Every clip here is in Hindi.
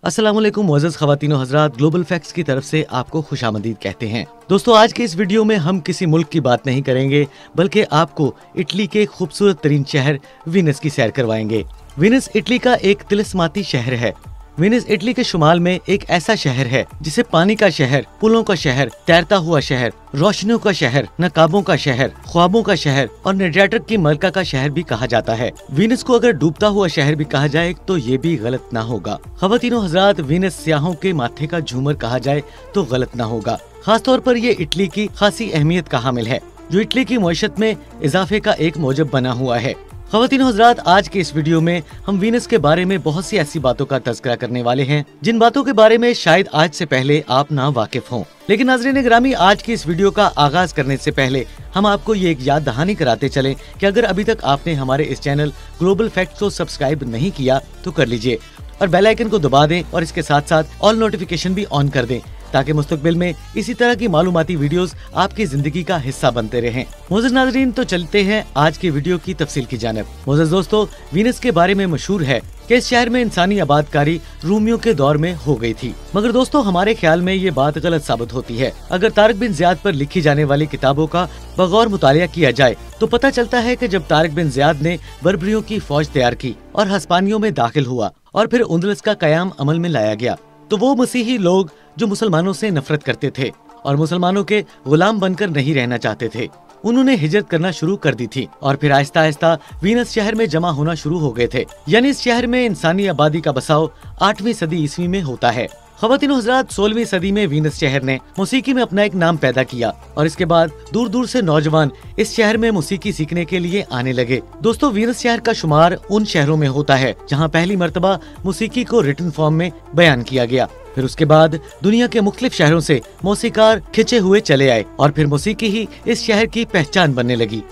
अस्सलाम वालेकुम मुअज़्ज़ज़ ख़वातीनो हज़रात, ग्लोबल फैक्ट्स की तरफ से आपको खुशामदीद कहते हैं। दोस्तों, आज के इस वीडियो में हम किसी मुल्क की बात नहीं करेंगे, बल्कि आपको इटली के खूबसूरत तरीन शहर वीनिस की सैर करवाएंगे। वीनिस इटली का एक तिलिस्माती शहर है। वीनिस इटली के शुमाल में एक ऐसा शहर है जिसे पानी का शहर, पुलों का शहर, तैरता हुआ शहर, रोशनियों का शहर, नकाबों का शहर, ख्वाबों का शहर और नेड्रेटर की मलका का शहर भी कहा जाता है। वीनिस को अगर डूबता हुआ शहर भी कहा जाए तो ये भी गलत ना होगा। ख़वातीनो हज़रात, वीनिस सियाहों के माथे का झूमर कहा जाए तो गलत ना होगा। खास तौर पर ये इटली की खासी अहमियत का हामिल है, जो इटली की मईशत में इजाफे का एक मौजब बना हुआ है। ख़वातीनो हज़रात, आज के इस वीडियो में हम वीनिस के बारे में बहुत सी ऐसी बातों का तज़किरा करने वाले हैं जिन बातों के बारे में शायद आज से पहले आप ना वाकिफ हों। लेकिन नाज़रीन गिरामी, आज की इस वीडियो का आगाज करने से पहले हम आपको ये एक याद दहानी कराते चलें कि अगर अभी तक आपने हमारे इस चैनल ग्लोबल फैक्ट्स को सब्सक्राइब नहीं किया तो कर लीजिए और बेल आइकन को दबा दें और इसके साथ साथ ऑल नोटिफिकेशन भी ऑन कर दें, ताकि मुस्तकबिल में इसी तरह की मालूमाती वीडियोस आपकी जिंदगी का हिस्सा बनते रहें। मोअज़्ज़ज़ नाज़रीन, तो चलते हैं आज की वीडियो की तफसील की जानिब। मोअज़्ज़ज़ दोस्तों, वीनिस के बारे में मशहूर है कि इस शहर में इंसानी आबादकारी रूमियों के दौर में हो गई थी, मगर दोस्तों हमारे ख्याल में ये बात गलत साबित होती है। अगर तारिक बिन ज़ियाद पर लिखी जाने वाली किताबों का बगौर मुतालिया किया जाए तो पता चलता है कि जब तारिक बिन ज़ियाद ने बर्बरियों की फौज तैयार की और हस्पानियों में दाखिल हुआ और फिर उंदलस का कयाम अमल में लाया गया, तो वो मसीही लोग जो मुसलमानों से नफरत करते थे और मुसलमानों के गुलाम बनकर नहीं रहना चाहते थे, उन्होंने हिजरत करना शुरू कर दी थी और फिर आहिस्ता आहिस्ता वीनिस शहर में जमा होना शुरू हो गए थे। यानी इस शहर में इंसानी आबादी का बसाव 8वीं सदी ईस्वी में होता है। ख़वातीनो हज़रात, 16वीं सदी में वीनिस शहर ने मौसीकी में अपना एक नाम पैदा किया और इसके बाद दूर दूर से नौजवान इस शहर में मौसीकी सीखने के लिए आने लगे। दोस्तों, वीनिस शहर का शुमार उन शहरों में होता है जहाँ पहली मर्तबा मौसीकी को रिटन फॉर्म में बयान किया गया। फिर उसके बाद दुनिया के मुख्तलिफ शहरों से मौसीकार खिंचे हुए चले आए और फिर मौसीकी ही इस शहर की पहचान बनने लगी।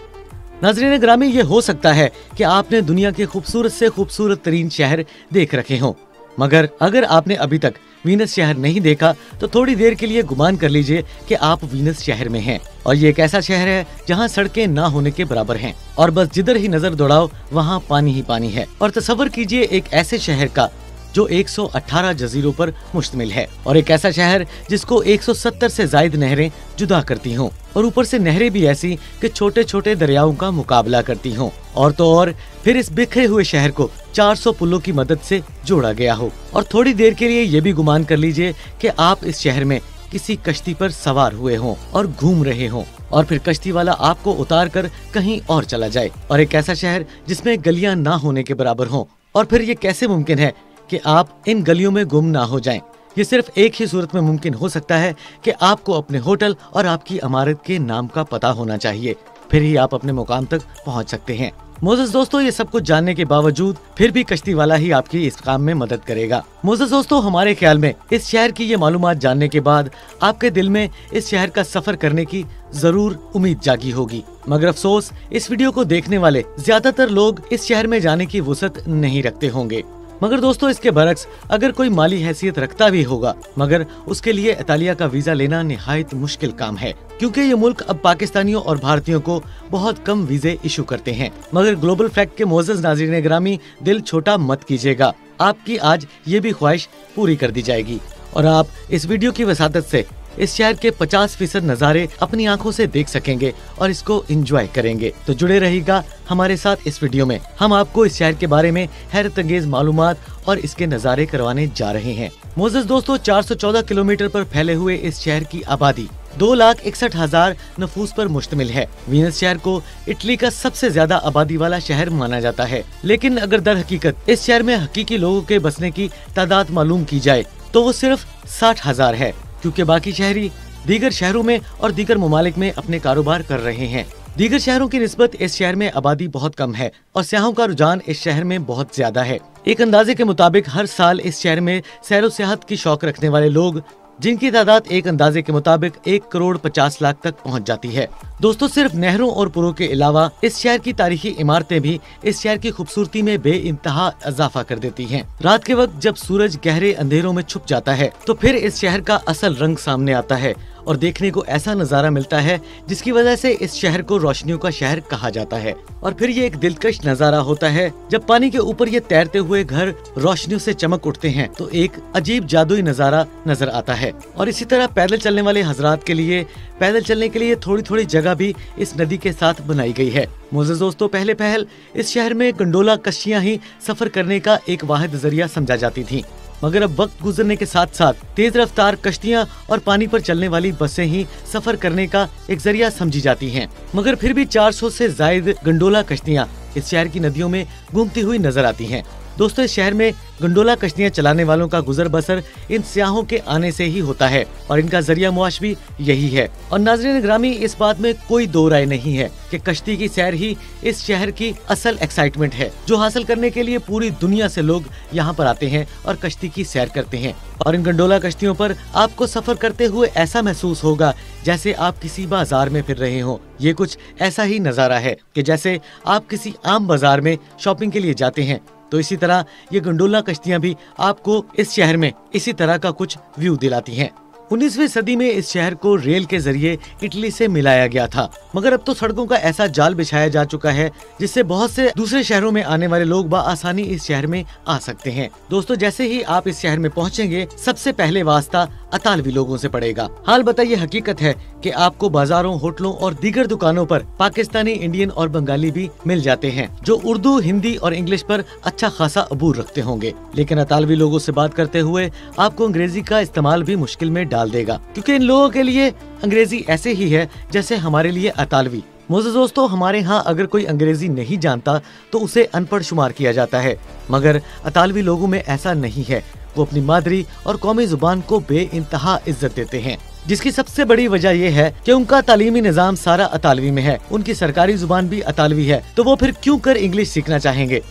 नाज़रीन गिरामी, ये हो सकता है कि आपने दुनिया के खूबसूरत से खूबसूरत तरीन शहर देख रखे हों, मगर अगर आपने अभी तक वीनिस शहर नहीं देखा तो थोड़ी देर के लिए गुमान कर लीजिए कि आप वीनिस शहर में हैं और ये एक ऐसा शहर है जहाँ सड़कें ना होने के बराबर हैं और बस जिधर ही नजर दौड़ाओ वहाँ पानी ही पानी है। और तसव्वुर कीजिए एक ऐसे शहर का जो 118 जजीरों पर मुश्तमिल है और एक ऐसा शहर जिसको 170 से ज्यादा नहरें जुदा करती हों और ऊपर से नहरें भी ऐसी कि छोटे छोटे दरियाओं का मुकाबला करती हों। और तो और फिर इस बिखरे हुए शहर को 400 पुलों की मदद से जोड़ा गया हो। और थोड़ी देर के लिए ये भी गुमान कर लीजिए कि आप इस शहर में किसी कश्ती पर सवार हुए हों और घूम रहे हों और फिर कश्ती वाला आपको उतार कर कहीं और चला जाए। और एक ऐसा शहर जिसमें गलियां ना होने के बराबर हों। और फिर ये कैसे मुमकिन है कि आप इन गलियों में गुम ना हो जाएं। ये सिर्फ एक ही सूरत में मुमकिन हो सकता है कि आपको अपने होटल और आपकी इमारत के नाम का पता होना चाहिए, फिर ही आप अपने मुकाम तक पहुंच सकते हैं। मोअज़्ज़ज़ दोस्तों, ये सब कुछ जानने के बावजूद फिर भी कश्ती वाला ही आपकी इस काम में मदद करेगा। मोअज़्ज़ज़ दोस्तों, हमारे ख्याल में इस शहर की ये मालूमात जानने के बाद आपके दिल में इस शहर का सफर करने की जरूर उम्मीद जागी होगी, मगर अफसोस इस वीडियो को देखने वाले ज्यादातर लोग इस शहर में जाने की वुसअत नहीं रखते होंगे। मगर दोस्तों, इसके बरक्स अगर कोई माली हैसियत रखता भी होगा, मगर उसके लिए इतालिया का वीजा लेना निहायत मुश्किल काम है, क्योंकि ये मुल्क अब पाकिस्तानियों और भारतीयों को बहुत कम वीजे इशू करते हैं। मगर ग्लोबल फैक्ट के मुअज़्ज़ज़ नाज़रीन गिरामी, दिल छोटा मत कीजिएगा, आपकी आज ये भी ख्वाहिश पूरी कर दी जाएगी और आप इस वीडियो की वसातत से इस शहर के 50% नज़ारे अपनी आंखों से देख सकेंगे और इसको एंजॉय करेंगे। तो जुड़े रहिएगा हमारे साथ इस वीडियो में। हम आपको इस शहर के बारे में हैरत अंगेज मालूमात और इसके नज़ारे करवाने जा रहे हैं। मोअज़्ज़ज़ दोस्तों, 414 किलोमीटर पर फैले हुए इस शहर की आबादी 2,61,000 नफूस पर मुश्तमिल है। वीनिस शहर को इटली का सबसे ज्यादा आबादी वाला शहर माना जाता है, लेकिन अगर दर हकीकत इस शहर में हकीकी लोगों के बसने की तादाद मालूम की जाए तो वो सिर्फ 60,000 है, क्योंकि बाकी शहरी दीगर शहरों में और दीगर ममालिक में अपने कारोबार कर रहे हैं। दीगर शहरों की निस्बत इस शहर में आबादी बहुत कम है और सियाहों का रुझान इस शहर में बहुत ज्यादा है। एक अंदाजे के मुताबिक हर साल इस शहर में सैर व सियाहत की शौक रखने वाले लोग, जिनकी तादाद एक अंदाजे के मुताबिक 1,50,00,000 तक पहुंच जाती है। दोस्तों, सिर्फ नहरों और पुलों के अलावा इस शहर की तारीखी इमारतें भी इस शहर की खूबसूरती में बेइंतहा इजाफा कर देती हैं। रात के वक्त जब सूरज गहरे अंधेरों में छुप जाता है तो फिर इस शहर का असल रंग सामने आता है और देखने को ऐसा नजारा मिलता है जिसकी वजह से इस शहर को रोशनियों का शहर कहा जाता है। और फिर ये एक दिलकश नजारा होता है जब पानी के ऊपर ये तैरते हुए घर रोशनियों से चमक उठते हैं तो एक अजीब जादुई नजारा नजर आता है। और इसी तरह पैदल चलने वाले हजरात के लिए पैदल चलने के लिए थोड़ी थोड़ी जगह भी इस नदी के साथ बनाई गई है। मोअज़्ज़िज़ दोस्तों, पहले पहल इस शहर में गंडोला कश्तियां ही सफर करने का एक वाहिद जरिया समझा जाती थी, मगर अब वक्त गुजरने के साथ साथ तेज रफ्तार कश्तियां और पानी पर चलने वाली बसें ही सफर करने का एक जरिया समझी जाती हैं। मगर फिर भी 400 से ज्यादा गंडोला कश्तियां इस शहर की नदियों में घूमती हुई नजर आती हैं। दोस्तों, इस शहर में गंडोला कश्तियां चलाने वालों का गुजर बसर इन सियाहों के आने से ही होता है और इनका जरिया मुआश भी यही है। और नाज़रीन ग्रामी, इस बात में कोई दो राय नहीं है कि कश्ती की सैर ही इस शहर की असल एक्साइटमेंट है, जो हासिल करने के लिए पूरी दुनिया से लोग यहाँ पर आते हैं और कश्ती की सैर करते हैं। और इन गंडोला कश्तियों पर आपको सफर करते हुए ऐसा महसूस होगा जैसे आप किसी बाजार में फिर रहे हो। ये कुछ ऐसा ही नजारा है कि जैसे आप किसी आम बाजार में शॉपिंग के लिए जाते हैं, तो इसी तरह ये गंडोला कश्तियां भी आपको इस शहर में इसी तरह का कुछ व्यू दिलाती हैं। 19वीं सदी में इस शहर को रेल के जरिए इटली से मिलाया गया था, मगर अब तो सड़कों का ऐसा जाल बिछाया जा चुका है जिससे बहुत से दूसरे शहरों में आने वाले लोग बआसानी इस शहर में आ सकते हैं। दोस्तों, जैसे ही आप इस शहर में पहुंचेंगे, सबसे पहले वास्ता अतालवी लोगों से पड़ेगा। हाल बताइए, हकीकत है कि आपको बाजारों, होटलों और दीगर दुकानों पर पाकिस्तानी, इंडियन और बंगाली भी मिल जाते हैं, जो उर्दू, हिंदी और इंग्लिश पर अच्छा खासा अबूर रखते होंगे। लेकिन अतालवी लोगों से बात करते हुए आपको अंग्रेजी का इस्तेमाल भी मुश्किल में डाल देगा, क्योंकि इन लोगों के लिए अंग्रेजी ऐसे ही है जैसे हमारे लिए अतालवी। मोअज़्ज़िज़ दोस्तों, हमारे यहाँ अगर कोई अंग्रेजी नहीं जानता तो उसे अनपढ़ शुमार किया जाता है, मगर अतालवी लोगों में ऐसा नहीं है। वो अपनी मादरी और कौमी जुबान को बेइंतहा इज्जत देते हैं, जिसकी सबसे बड़ी वजह यह है कि उनका तालीमी निजाम सारा अतालवी में है, उनकी सरकारी जुबान भी अतालवी है, तो वो फिर क्यों कर इंग्लिश सीखना चाहेंगे।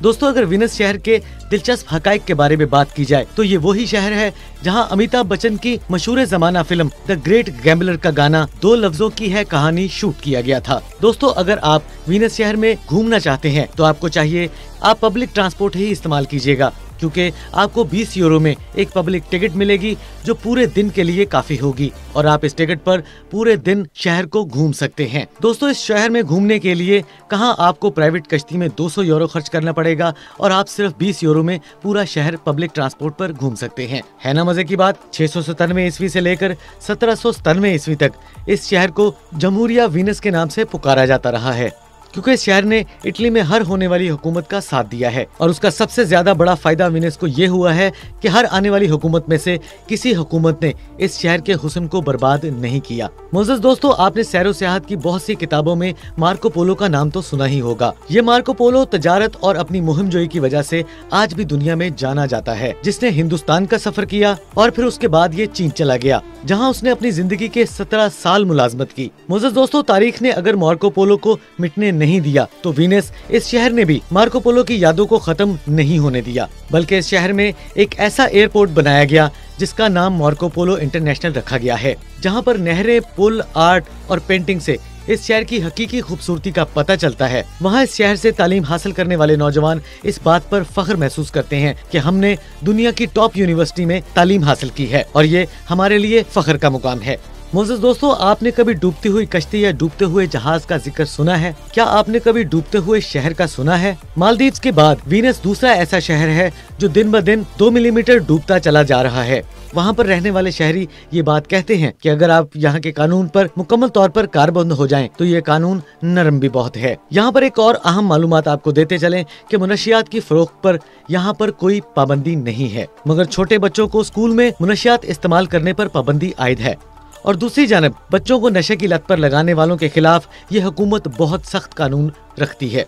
दोस्तों, अगर वीनस शहर के दिलचस्प हकाइक के बारे में बात की जाए तो ये वही शहर है जहां अमिताभ बच्चन की मशहूर जमाना फिल्म द ग्रेट गैम्बलर का गाना 2 लफ्जों की है कहानी शूट किया गया था। दोस्तों, अगर आप वीनस शहर में घूमना चाहते हैं तो आपको चाहिए आप पब्लिक ट्रांसपोर्ट ही इस्तेमाल कीजिएगा, क्योंकि आपको 20 यूरो में एक पब्लिक टिकट मिलेगी जो पूरे दिन के लिए काफी होगी और आप इस टिकट पर पूरे दिन शहर को घूम सकते हैं। दोस्तों, इस शहर में घूमने के लिए कहां आपको प्राइवेट कश्ती में 200 यूरो खर्च करना पड़ेगा और आप सिर्फ 20 यूरो में पूरा शहर पब्लिक ट्रांसपोर्ट पर घूम सकते हैं। है ना मजे की बात। 697 ईस्वी से लेकर 1797 ईस्वी तक इस शहर को जमहूरिया वीनस के नाम से पुकारा जाता रहा है, क्योंकि इस शहर ने इटली में हर होने वाली हुकूमत का साथ दिया है और उसका सबसे ज्यादा बड़ा फायदा वीनस को ये हुआ है कि हर आने वाली हुकूमत में से किसी हुकूमत ने इस शहर के हुस्न को बर्बाद नहीं किया। मोअज़्ज़िज़ दोस्तों, आपने सैरो सियाहत की बहुत सी किताबों में मार्को पोलो का नाम तो सुना ही होगा। ये मार्को पोलो तजारत और अपनी मुहिम जोई की वजह से आज भी दुनिया में जाना जाता है, जिसने हिंदुस्तान का सफर किया और फिर उसके बाद ये चीन चला गया, जहाँ उसने अपनी जिंदगी के 17 साल मुलाजमत की। मोअज़्ज़िज़ दोस्तों, तारीख ने अगर मार्को पोलो को मिटने नहीं दिया तो वीनस, इस शहर ने भी मार्को पोलो की यादों को खत्म नहीं होने दिया, बल्कि इस शहर में एक ऐसा एयरपोर्ट बनाया गया जिसका नाम मार्को पोलो इंटरनेशनल रखा गया है, जहां पर नहरें, पुल, आर्ट और पेंटिंग से इस शहर की हकीकी खूबसूरती का पता चलता है। वहाँ इस शहर से तालीम हासिल करने वाले नौजवान इस बात पर फख्र महसूस करते हैं कि हमने दुनिया की टॉप यूनिवर्सिटी में तालीम हासिल की है और ये हमारे लिए फख्र का मुकाम है। मोअज़्ज़िज़ दोस्तों, आपने कभी डूबती हुई कश्ती या डूबते हुए जहाज का जिक्र सुना है? क्या आपने कभी डूबते हुए शहर का सुना है? मालदीव्स के बाद वीनस दूसरा ऐसा शहर है जो दिन ब दिन 2 मिलीमीटर डूबता चला जा रहा है। वहाँ पर रहने वाले शहरी ये बात कहते हैं कि अगर आप यहाँ के कानून पर मुकम्मल तौर पर कारबंद हो जाएं, तो ये कानून नरम भी बहुत है। यहाँ पर एक और अहम मालूमात आपको देते चलें कि मुनशियात की फरोख्त पर यहाँ पर कोई पाबंदी नहीं है, मगर छोटे बच्चों को स्कूल में मुनशियात इस्तेमाल करने पर पाबंदी आयद है। और दूसरी जानब बच्चों को नशे की लत पर लगाने वालों के खिलाफ ये हुकूमत बहुत सख्त कानून रखती है।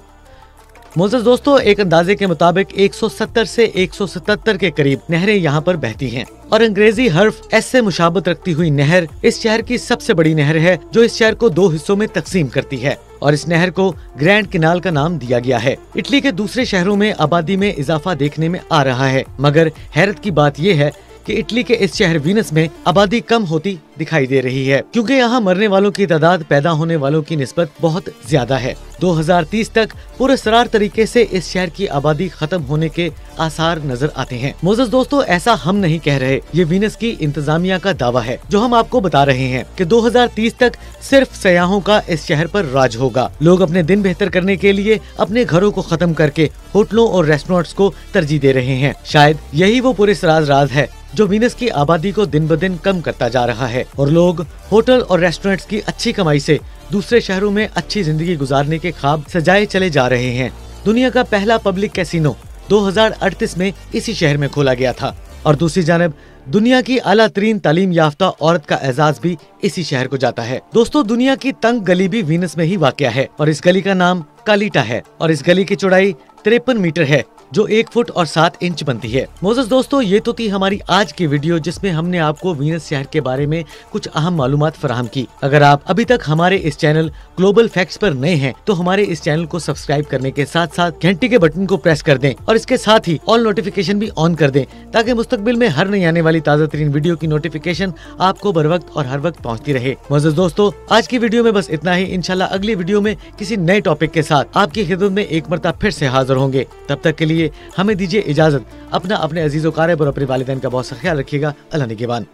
मोअज़्ज़िज़ दोस्तों, एक अंदाजे के मुताबिक 170 से 177 के करीब नहरें यहाँ पर बहती हैं और अंग्रेजी हर्फ एस से मुशाबत रखती हुई नहर इस शहर की सबसे बड़ी नहर है, जो इस शहर को 2 हिस्सों में तकसीम करती है और इस नहर को ग्रैंड किनाल का नाम दिया गया है। इटली के दूसरे शहरों में आबादी में इजाफा देखने में आ रहा है, मगर हैरत की बात यह है कि इटली के इस शहर वीनस में आबादी कम होती दिखाई दे रही है, क्योंकि यहाँ मरने वालों की तादाद पैदा होने वालों की निस्बत बहुत ज्यादा है। 2030 तक पुरअसरार तरीके से इस शहर की आबादी खत्म होने के आसार नजर आते हैं। मोअज़्ज़ज़ दोस्तों, ऐसा हम नहीं कह रहे, ये वीनस की इंतजामिया का दावा है जो हम आपको बता रहे हैं कि 2030 तक सिर्फ सयाहों का इस शहर पर राज होगा। लोग अपने दिन बेहतर करने के लिए अपने घरों को खत्म करके होटलों और रेस्टोरेंट्स को तरजीह दे रहे हैं। शायद यही वो पुरअसरार राज है जो वीनस की आबादी को दिन ब दिन कम करता जा रहा है और लोग होटल और रेस्टोरेंट्स की अच्छी कमाई से दूसरे शहरों में अच्छी जिंदगी गुजारने के ख्वाब सजाए चले जा रहे हैं। दुनिया का पहला पब्लिक कैसीनो 2038 में इसी शहर में खोला गया था और दूसरी जानब दुनिया की आला तरीन तालीम याफ्ता औरत का एजाज भी इसी शहर को जाता है। दोस्तों, दुनिया की तंग गली भी वीनस में ही वाक़या है और इस गली का नाम कालीटा है और इस गली की चौड़ाई 53 मीटर है जो 1 फुट और 7 इंच बनती है। मोअज़्ज़ज़ दोस्तों, ये तो थी हमारी आज की वीडियो जिसमें हमने आपको वीनस शहर के बारे में कुछ अहम मालूमात फराहम की। अगर आप अभी तक हमारे इस चैनल ग्लोबल फैक्ट्स पर नए हैं तो हमारे इस चैनल को सब्सक्राइब करने के साथ साथ घंटी के बटन को प्रेस कर दें और इसके साथ ही ऑल नोटिफिकेशन भी ऑन कर दें ताकि मुस्तकबिल में हर नई आने वाली ताज़ा तरीन वीडियो की नोटिफिकेशन आपको बर वक्त और हर वक्त पहुँचती रहे। मोअज़्ज़ज़ दोस्तों, आज की वीडियो में बस इतना ही। इंशाल्लाह अगली वीडियो में किसी नए टॉपिक के साथ आपकी खिदमत में एक मरतबा फिर से हाजिर होंगे। तब तक के लिए हमें दीजिए इजाजत। अपना अपने अजीज़ व क़ारिब और अपने वालिदैन का बहुत सा ख्याल रखिएगा। अल्लाह निगहबान।